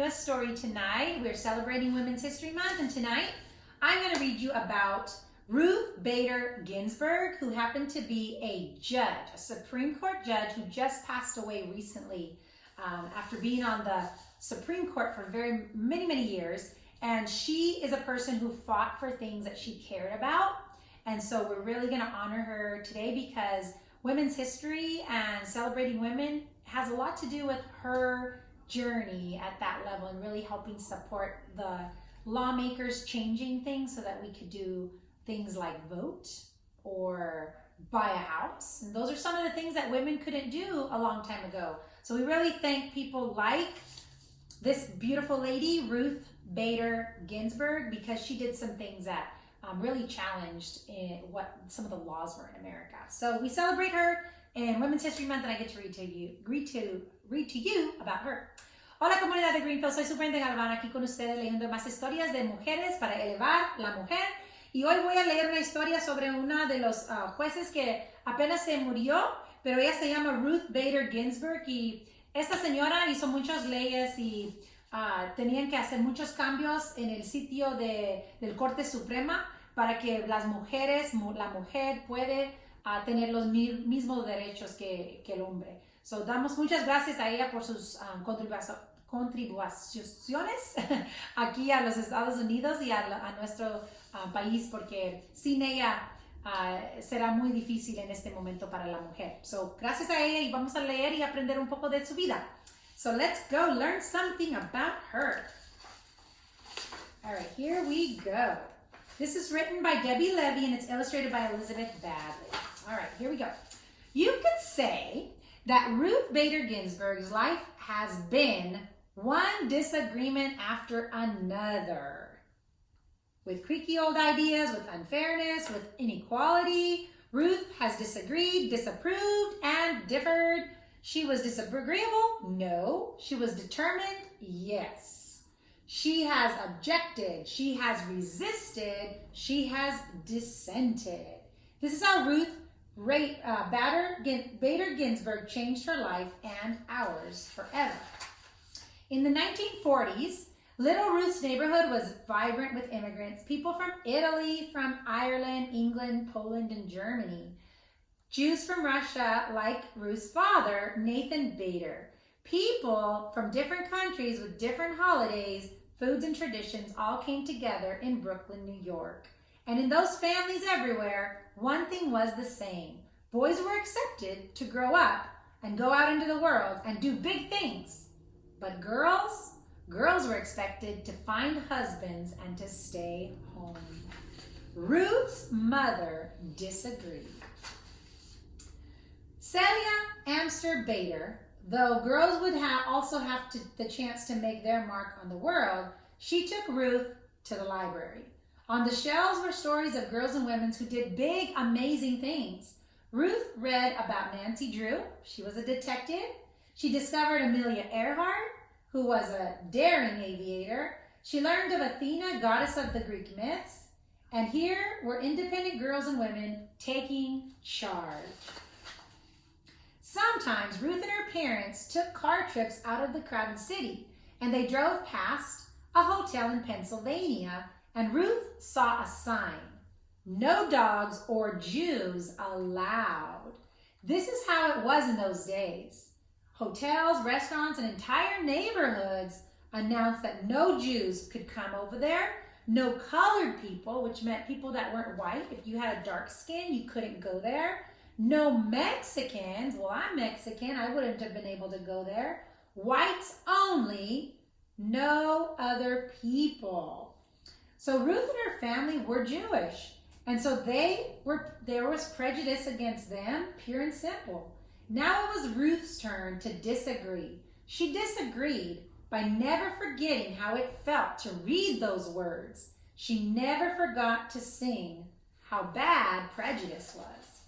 you a story tonight. We're celebrating Women's History Month, and tonight I'm going to read you about Ruth Bader Ginsburg, who happened to be a judge, a Supreme Court judge who just passed away recently after being on the Supreme Court for many years. And she is a person who fought for things that she cared about. And so we're really going to honor her today because women's history and celebrating women has a lot to do with her journey at that level and really helping support the lawmakers changing things so that we could do things like vote or buy a house. And those are some of the things that women couldn't do a long time ago. So we really thank people like this beautiful lady, Ruth Bader Ginsburg, because she did some things that really challenged what some of the laws were in America. So we celebrate her in Women's History Month, and I get to read to you about her. Hola comunidad de Greenfield, soy su Brenda Galván aquí con ustedes leyendo más historias de mujeres para elevar la mujer. Y hoy voy a leer una historia sobre una de los jueces que apenas se murió, pero ella se llama Ruth Bader Ginsburg y esta señora hizo muchas leyes y tenían que hacer muchos cambios en el sitio del Corte Suprema para que la mujer puede tener los mismos derechos que el hombre. So, damos muchas gracias a ella por sus contribuciones aquí a los Estados Unidos y a nuestro país, porque sin ella será muy difícil en este momento para la mujer. So, gracias a ella y vamos a leer y aprender un poco de su vida. So let's go learn something about her. All right, here we go. This is written by Debbie Levy and it's illustrated by Elizabeth Badley. All right, here we go. You could say that Ruth Bader Ginsburg's life has been one disagreement after another. With creaky old ideas, with unfairness, with inequality, Ruth has disagreed, disapproved, and differed. She was disagreeable? No. She was determined? Yes. She has objected. She has resisted. She has dissented. This is how Ruth Bader Ginsburg changed her life and ours forever. In the 1940s, Little Ruth's neighborhood was vibrant with immigrants, people from Italy, from Ireland, England, Poland, and Germany. Jews from Russia, like Ruth's father, Nathan Bader. People from different countries with different holidays, foods, and traditions all came together in Brooklyn, New York. And in those families everywhere, one thing was the same. Boys were accepted to grow up and go out into the world and do big things. But girls were expected to find husbands and to stay home. Ruth's mother disagreed. Celia Amster Bader, though girls would also have the chance to make their mark on the world, she took Ruth to the library. On the shelves were stories of girls and women who did big, amazing things. Ruth read about Nancy Drew. She was a detective. She discovered Amelia Earhart, who was a daring aviator. She learned of Athena, goddess of the Greek myths. And here were independent girls and women taking charge. Sometimes Ruth and her parents took car trips out of the crowded city, and they drove past a hotel in Pennsylvania, and Ruth saw a sign, "No dogs or Jews allowed." This is how it was in those days. Hotels, restaurants, and entire neighborhoods announced that no Jews could come over there, no colored people, which meant people that weren't white. If you had a dark skin, you couldn't go there. No Mexicans. Well, I'm Mexican. I wouldn't have been able to go there. Whites only. No other people. So Ruth and her family were Jewish. And so there was prejudice against them, pure and simple. Now it was Ruth's turn to disagree. She disagreed by never forgetting how it felt to read those words. She never forgot to sing how bad prejudice was.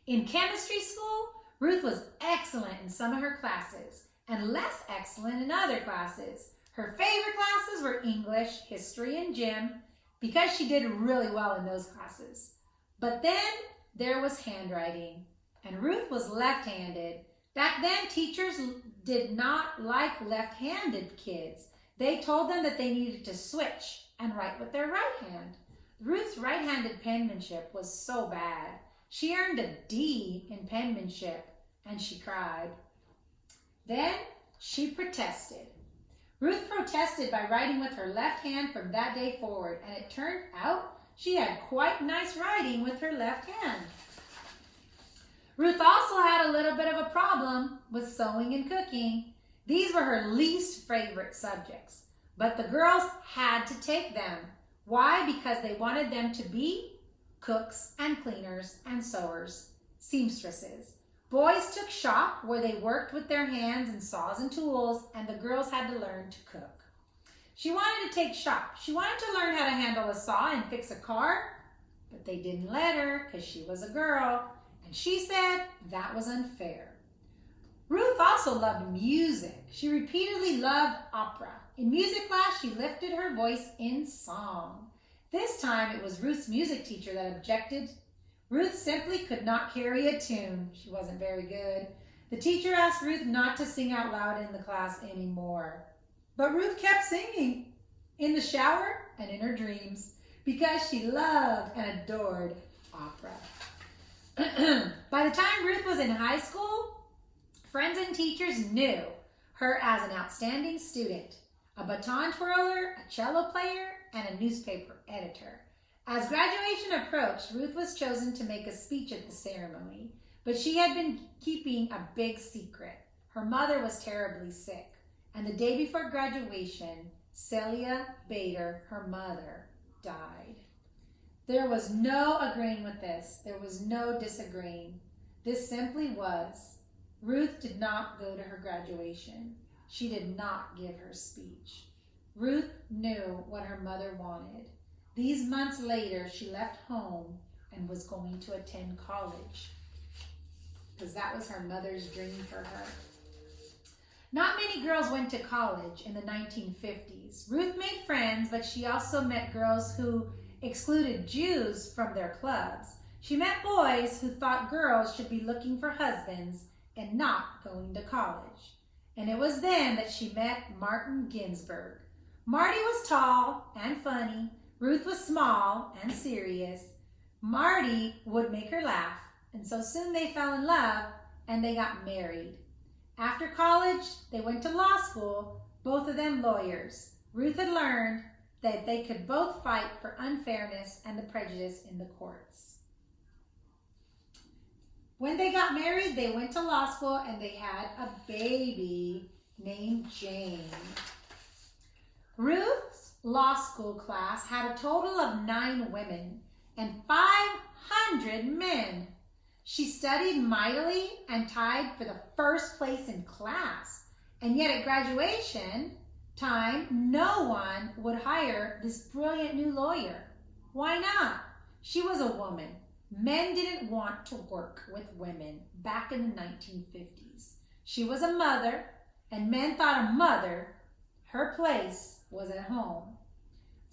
In chemistry school, Ruth was excellent in some of her classes and less excellent in other classes. Her favorite classes were English, history, and gym because she did really well in those classes. But then there was handwriting, and Ruth was left-handed. Back then, teachers did not like left-handed kids. They told them that they needed to switch and write with their right hand. Ruth's right-handed penmanship was so bad. She earned a D in penmanship, and she cried. Then she protested. Ruth protested by writing with her left hand from that day forward, and it turned out she had quite nice writing with her left hand. Ruth also had a little bit of a problem with sewing and cooking. These were her least favorite subjects, but the girls had to take them. Why? Because they wanted them to be cooks and cleaners and sewers, seamstresses. Boys took shop where they worked with their hands and saws and tools, and the girls had to learn to cook. She wanted to take shop. She wanted to learn how to handle a saw and fix a car, but they didn't let her because she was a girl, and she said that was unfair. Ruth also loved music. She repeatedly loved opera. In music class, she lifted her voice in song. This time, it was Ruth's music teacher that objected. Ruth simply could not carry a tune. She wasn't very good. The teacher asked Ruth not to sing out loud in the class anymore. But Ruth kept singing in the shower and in her dreams because she loved and adored opera. By the time Ruth was in high school, friends and teachers knew her as an outstanding student, a baton twirler, a cello player, and a newspaper editor. As graduation approached, Ruth was chosen to make a speech at the ceremony, but she had been keeping a big secret. Her mother was terribly sick, and the day before graduation, Celia Bader, her mother, died. There was no agreeing with this. There was no disagreeing. This simply was. Ruth did not go to her graduation. She did not give her speech. Ruth knew what her mother wanted. These months later, she left home and was going to attend college because that was her mother's dream for her. Not many girls went to college in the 1950s. Ruth made friends, but she also met girls who excluded Jews from their clubs. She met boys who thought girls should be looking for husbands and not going to college. And it was then that she met Martin Ginsburg. Marty was tall and funny. Ruth was small and serious. Marty would make her laugh, and so soon they fell in love and they got married. After college, they went to law school, both of them lawyers. Ruth had learned that they could both fight for unfairness and the prejudice in the courts. When they got married, they went to law school and they had a baby named Jane. Ruth's law school class had a total of 9 women and 500 men. She studied mightily and tied for the first place in class. And yet at graduation time, no one would hire this brilliant new lawyer. Why not? She was a woman. Men didn't want to work with women back in the 1950s. She was a mother, and men thought a mother, her place was at home.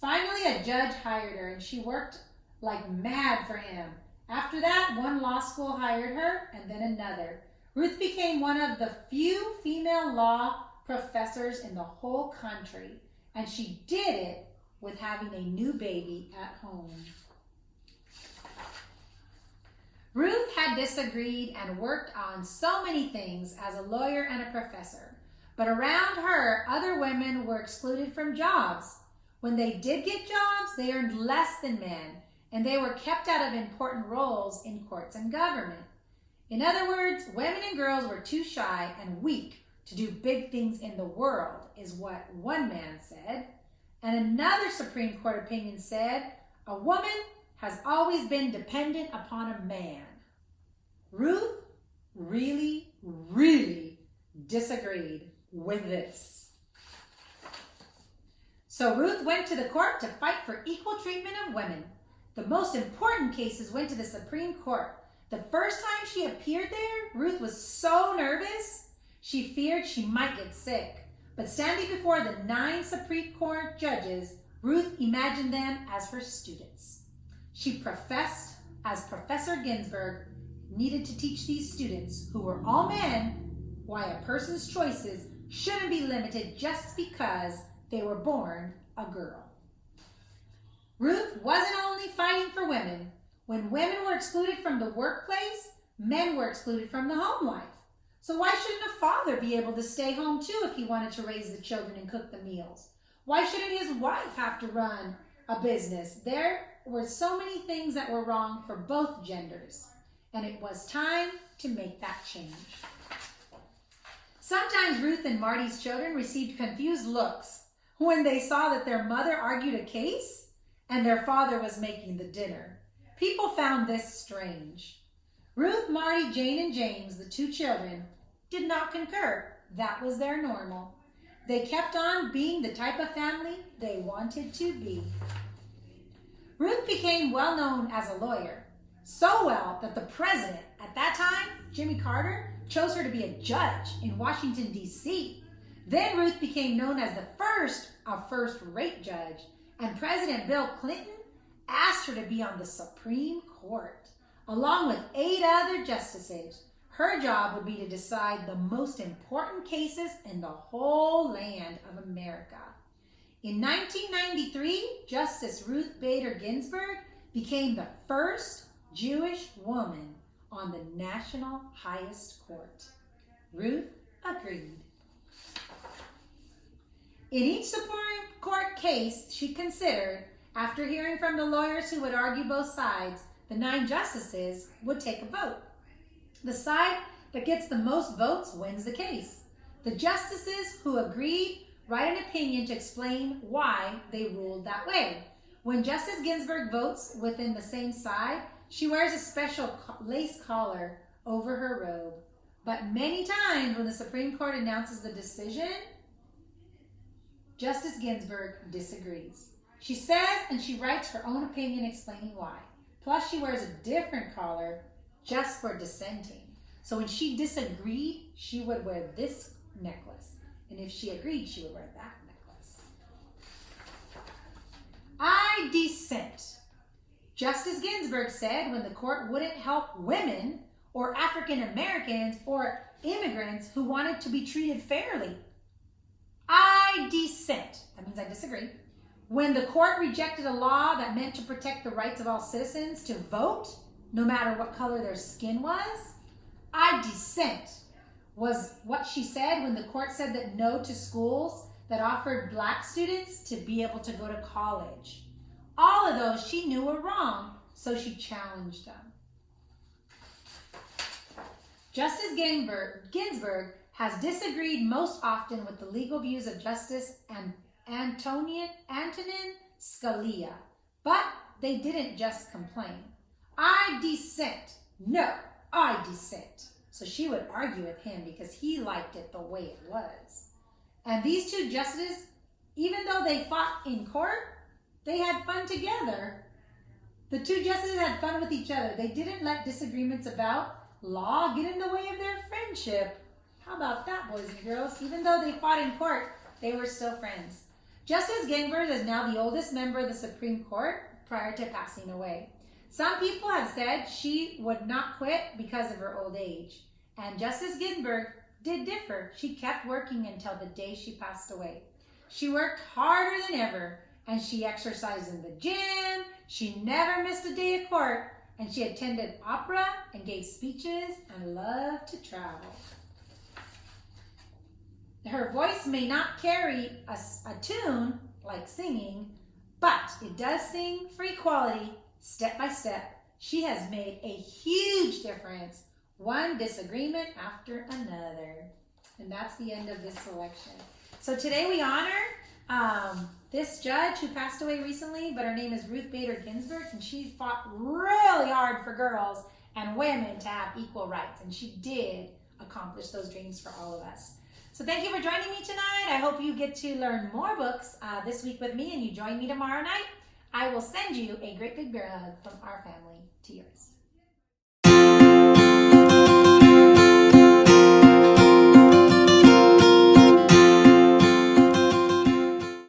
Finally, a judge hired her, and she worked like mad for him. After that, one law school hired her, and then another. Ruth became one of the few female law professors in the whole country, and she did it with having a new baby at home. Ruth had disagreed and worked on so many things as a lawyer and a professor, but around her, other women were excluded from jobs. When they did get jobs, they earned less than men, and they were kept out of important roles in courts and government. In other words, women and girls were too shy and weak to do big things in the world, is what one man said. And another Supreme Court opinion said, a woman has always been dependent upon a man. Ruth really, really disagreed with this. So Ruth went to the court to fight for equal treatment of women. The most important cases went to the Supreme Court. The first time she appeared there, Ruth was so nervous, she feared she might get sick. But standing before the 9 Supreme Court judges, Ruth imagined them as her students. She professed, as Professor Ginsburg needed to teach these students, who were all men, why a person's choices shouldn't be limited just because they were born a girl. Ruth wasn't only fighting for women. When women were excluded from the workplace, men were excluded from the home life. So why shouldn't a father be able to stay home too if he wanted to raise the children and cook the meals? Why shouldn't his wife have to run a business? There were so many things that were wrong for both genders, and it was time to make that change. Sometimes Ruth and Marty's children received confused looks when they saw that their mother argued a case and their father was making the dinner. People found this strange. Ruth, Marty, Jane, and James, the two children, did not concur. That was their normal. They kept on being the type of family they wanted to be. Ruth became well known as a lawyer, so well that the president at that time, Jimmy Carter, chose her to be a judge in Washington, D.C. Then Ruth became known as the first first-rate judge, and President Bill Clinton asked her to be on the Supreme Court, along with 8 other justices. Her job would be to decide the most important cases in the whole land of America. In 1993, Justice Ruth Bader Ginsburg became the first Jewish woman on the national highest court. Ruth agreed. In each Supreme Court case she considered, after hearing from the lawyers who would argue both sides, the 9 justices would take a vote. The side that gets the most votes wins the case. The justices who agreed write an opinion to explain why they ruled that way. When Justice Ginsburg votes within the same side, she wears a special lace collar over her robe. But many times when the Supreme Court announces the decision, Justice Ginsburg disagrees. She says and she writes her own opinion explaining why. Plus, she wears a different collar just for dissenting. So when she disagreed, she would wear this necklace. And if she agreed, she would wear that necklace. I dissent. Justice Ginsburg said when the court wouldn't help women or African Americans or immigrants who wanted to be treated fairly. I dissent. That means I disagree. When the court rejected a law that meant to protect the rights of all citizens to vote, no matter what color their skin was, I dissent was what she said when the court said that no to schools that offered black students to be able to go to college. All of those she knew were wrong, so she challenged them. Justice Ginsburg has disagreed most often with the legal views of Justice Antonin Scalia, but they didn't just complain. I dissent. No, I dissent. So she would argue with him because he liked it the way it was. And these two justices, even though they fought in court, they had fun together. The two justices had fun with each other. They didn't let disagreements about law get in the way of their friendship. How about that, boys and girls? Even though they fought in court, they were still friends. Justice Ginsburg is now the oldest member of the Supreme Court prior to passing away. Some people have said she would not quit because of her old age. And Justice Ginsburg did differ. She kept working until the day she passed away. She worked harder than ever, and she exercised in the gym. She never missed a day of court, and she attended opera and gave speeches and loved to travel. Her voice may not carry a tune like singing, but it does sing for equality step by step. She has made a huge difference, one disagreement after another. And that's the end of this selection. So today we honor this judge who passed away recently, but her name is Ruth Bader Ginsburg, and she fought really hard for girls and women to have equal rights, and she did accomplish those dreams for all of us. So thank you for joining me tonight. I hope you get to learn more books this week with me, and you join me tomorrow night. I will send you a great big bear hug from our family to yours.